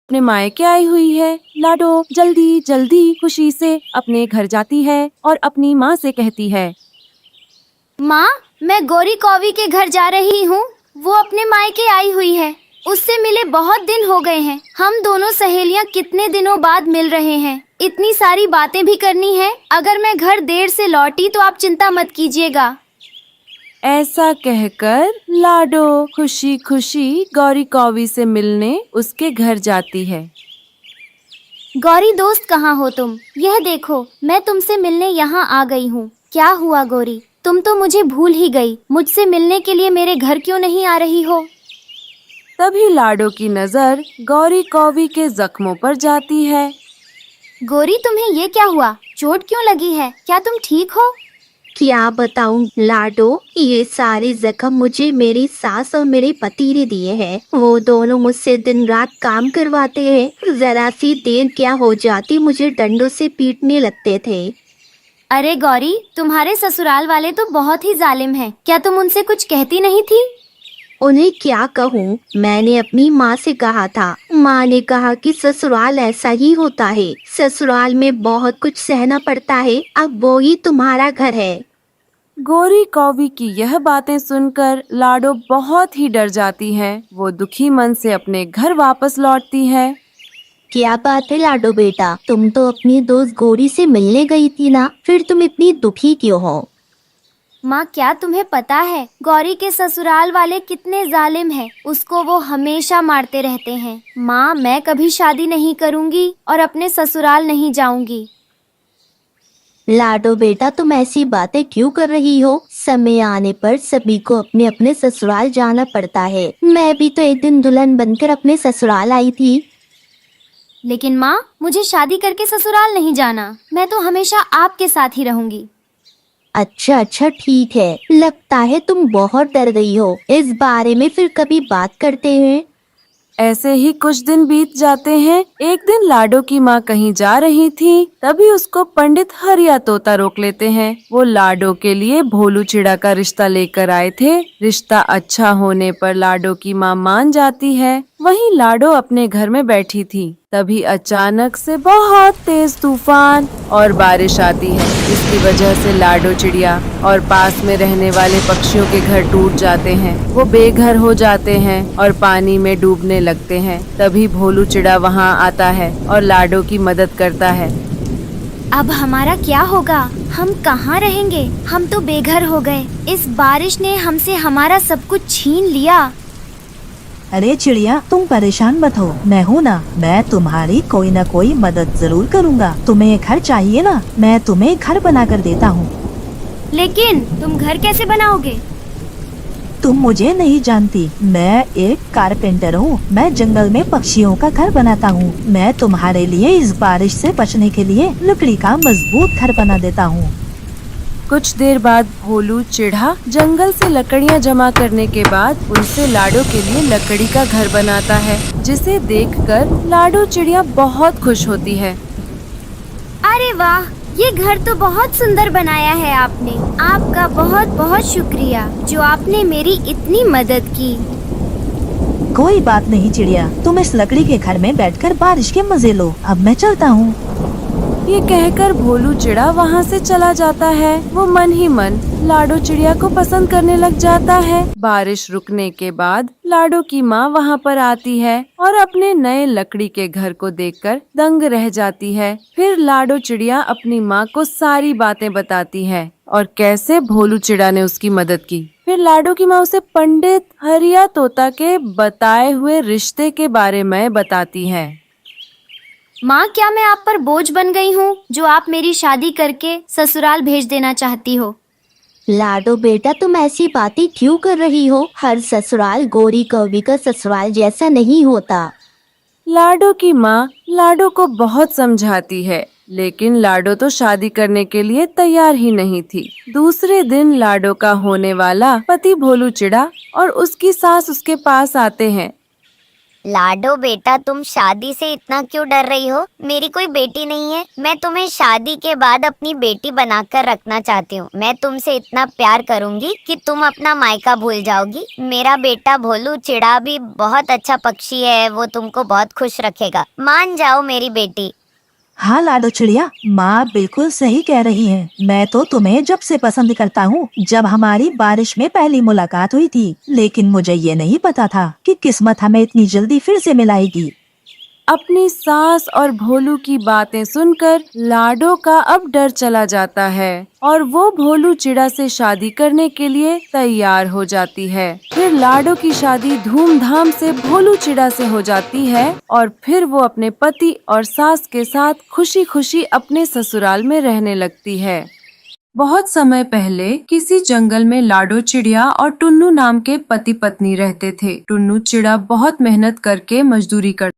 अपने मायके आई हुई है। लाडो जल्दी जल्दी खुशी से अपने घर जाती है और अपनी माँ से कहती है, माँ, मैं गौरी कौवी के घर जा रही हूँ। वो अपने मायके आई हुई है। उससे मिले बहुत दिन हो गए हैं। हम दोनों सहेलियाँ कितने दिनों बाद मिल रहे हैं। इतनी सारी बातें भी करनी है। अगर मैं घर देर से लौटी तो आप चिंता मत कीजिएगा। ऐसा कहकर लाडो खुशी खुशी गौरी कौवी से मिलने उसके घर जाती है। गौरी दोस्त, कहाँ हो तुम? यह देखो, मैं तुमसे मिलने यहाँ आ गई हूँ। क्या हुआ गौरी, तुम तो मुझे भूल ही गई। मुझसे मिलने के लिए मेरे घर क्यों नहीं आ रही हो? तभी लाडो की नजर गौरी कौवी के जख्मों पर जाती है। गौरी, तुम्हें ये क्या हुआ? चोट क्यों लगी है? क्या तुम ठीक हो? क्या बताऊं लाडो, ये सारे जख्म मुझे मेरी सास और मेरे पति ने दिए हैं। वो दोनों मुझसे दिन रात काम करवाते हैं। जरा सी देर क्या हो जाती मुझे डंडों से पीटने लगते थे। अरे गौरी, तुम्हारे ससुराल वाले तो बहुत ही जालिम हैं। क्या तुम उनसे कुछ कहती नहीं थी? उन्हें क्या कहूँ, मैंने अपनी माँ से कहा था। माँ ने कहा कि ससुराल ऐसा ही होता है। ससुराल में बहुत कुछ सहना पड़ता है। अब वो ही तुम्हारा घर है। गौरी कौवी की यह बातें सुनकर लाडो बहुत ही डर जाती है। वो दुखी मन से अपने घर वापस लौटती है। क्या बात है लाडो बेटा, तुम तो अपनी दोस्त गौरी से मिलने गई थी ना, फिर तुम इतनी दुखी क्यों हो? माँ, क्या तुम्हें पता है गौरी के ससुराल वाले कितने जालिम हैं? उसको वो हमेशा मारते रहते हैं। माँ, मैं कभी शादी नहीं करूँगी और अपने ससुराल नहीं जाऊँगी। लाडो बेटा, तुम ऐसी बातें क्यों कर रही हो? समय आने पर सभी को अपने अपने ससुराल जाना पड़ता है। मैं भी तो एक दिन दुल्हन बनकर अपने ससुराल आई थी। लेकिन माँ, मुझे शादी करके ससुराल नहीं जाना। मैं तो हमेशा आपके साथ ही रहूँगी। अच्छा अच्छा ठीक है, लगता है तुम बहुत डर गई हो। इस बारे में फिर कभी बात करते हैं। ऐसे ही कुछ दिन बीत जाते हैं। एक दिन लाडो की माँ कहीं जा रही थी, तभी उसको पंडित हरिया तोता रोक लेते हैं। वो लाडो के लिए भोलू चिड़ा का रिश्ता लेकर आए थे। रिश्ता अच्छा होने पर लाडो की माँ मान जाती है। वहीं लाडो अपने घर में बैठी थी, तभी अचानक से बहुत तेज तूफान और बारिश आती है, जिसकी वजह से लाडो चिड़िया और पास में रहने वाले पक्षियों के घर टूट जाते हैं। वो बेघर हो जाते हैं और पानी में डूबने लगते हैं। तभी भोलू चिड़ा वहाँ आता है और लाडो की मदद करता है। अब हमारा क्या होगा? हम कहाँ रहेंगे? हम तो बेघर हो गए। इस बारिश ने हमसे हमारा सब कुछ छीन लिया। अरे चिड़िया, तुम परेशान मत हो, मैं हूँ ना। मैं तुम्हारी कोई ना कोई मदद जरूर करूँगा। तुम्हें एक घर चाहिए ना, मैं तुम्हें एक घर बना कर देता हूँ। लेकिन तुम घर कैसे बनाओगे? तुम मुझे नहीं जानती, मैं एक कारपेंटर हूँ। मैं जंगल में पक्षियों का घर बनाता हूँ। मैं तुम्हारे लिए इस बारिश से बचने के लिए लकड़ी का मजबूत घर बना देता हूँ। कुछ देर बाद भोलू चिढ़ा जंगल से लकड़ियाँ जमा करने के बाद उनसे लाडो के लिए लकड़ी का घर बनाता है, जिसे देखकर लाडो चिड़िया बहुत खुश होती है। अरे वाह, ये घर तो बहुत सुंदर बनाया है आपने। आपका बहुत बहुत शुक्रिया जो आपने मेरी इतनी मदद की। कोई बात नहीं चिड़िया, तुम इस लकड़ी के घर में बैठकर बारिश के मजे लो। अब मैं चलता हूँ। ये कहकर भोलू चिड़ा वहाँ से चला जाता है। वो मन ही मन लाडो चिड़िया को पसंद करने लग जाता है। बारिश रुकने के बाद लाडो की माँ वहाँ पर आती है और अपने नए लकड़ी के घर को देखकर दंग रह जाती है। फिर लाडो चिड़िया अपनी माँ को सारी बातें बताती है और कैसे भोलू चिड़ा ने उसकी मदद की। फिर लाडो की माँ उसे पंडित हरिया तोता के बताए हुए रिश्ते के बारे में बताती है। माँ, क्या मैं आप पर बोझ बन गई हूँ जो आप मेरी शादी करके ससुराल भेज देना चाहती हो? लाडो बेटा, तुम ऐसी बातें क्यों कर रही हो? हर ससुराल गौरी कौवी का ससुराल जैसा नहीं होता। लाडो की माँ लाडो को बहुत समझाती है, लेकिन लाडो तो शादी करने के लिए तैयार ही नहीं थी। दूसरे दिन लाडो का होने वाला पति भोलू चिड़ा और उसकी सास उसके पास आते हैं। लाडो बेटा, तुम शादी से इतना क्यों डर रही हो? मेरी कोई बेटी नहीं है। मैं तुम्हें शादी के बाद अपनी बेटी बनाकर रखना चाहती हूँ। मैं तुमसे इतना प्यार करूँगी कि तुम अपना मायका भूल जाओगी। मेरा बेटा भोलू चिड़ा भी बहुत अच्छा पक्षी है, वो तुमको बहुत खुश रखेगा। मान जाओ मेरी बेटी। हाँ लाडो चिड़िया, माँ बिल्कुल सही कह रही है। मैं तो तुम्हें जब से पसंद करता हूँ, जब हमारी बारिश में पहली मुलाकात हुई थी। लेकिन मुझे ये नहीं पता था कि किस्मत हमें इतनी जल्दी फिर से मिलाएगी। अपनी सास और भोलू की बातें सुनकर लाडो का अब डर चला जाता है और वो भोलू चिड़ा से शादी करने के लिए तैयार हो जाती है। फिर लाडो की शादी धूमधाम से भोलू चिड़ा से हो जाती है और फिर वो अपने पति और सास के साथ खुशी खुशी अपने ससुराल में रहने लगती है। बहुत समय पहले किसी जंगल में लाडो चिड़िया और टुन्नू नाम के पति पत्नी रहते थे। टुन्नू चिड़ा बहुत मेहनत करके मजदूरी करता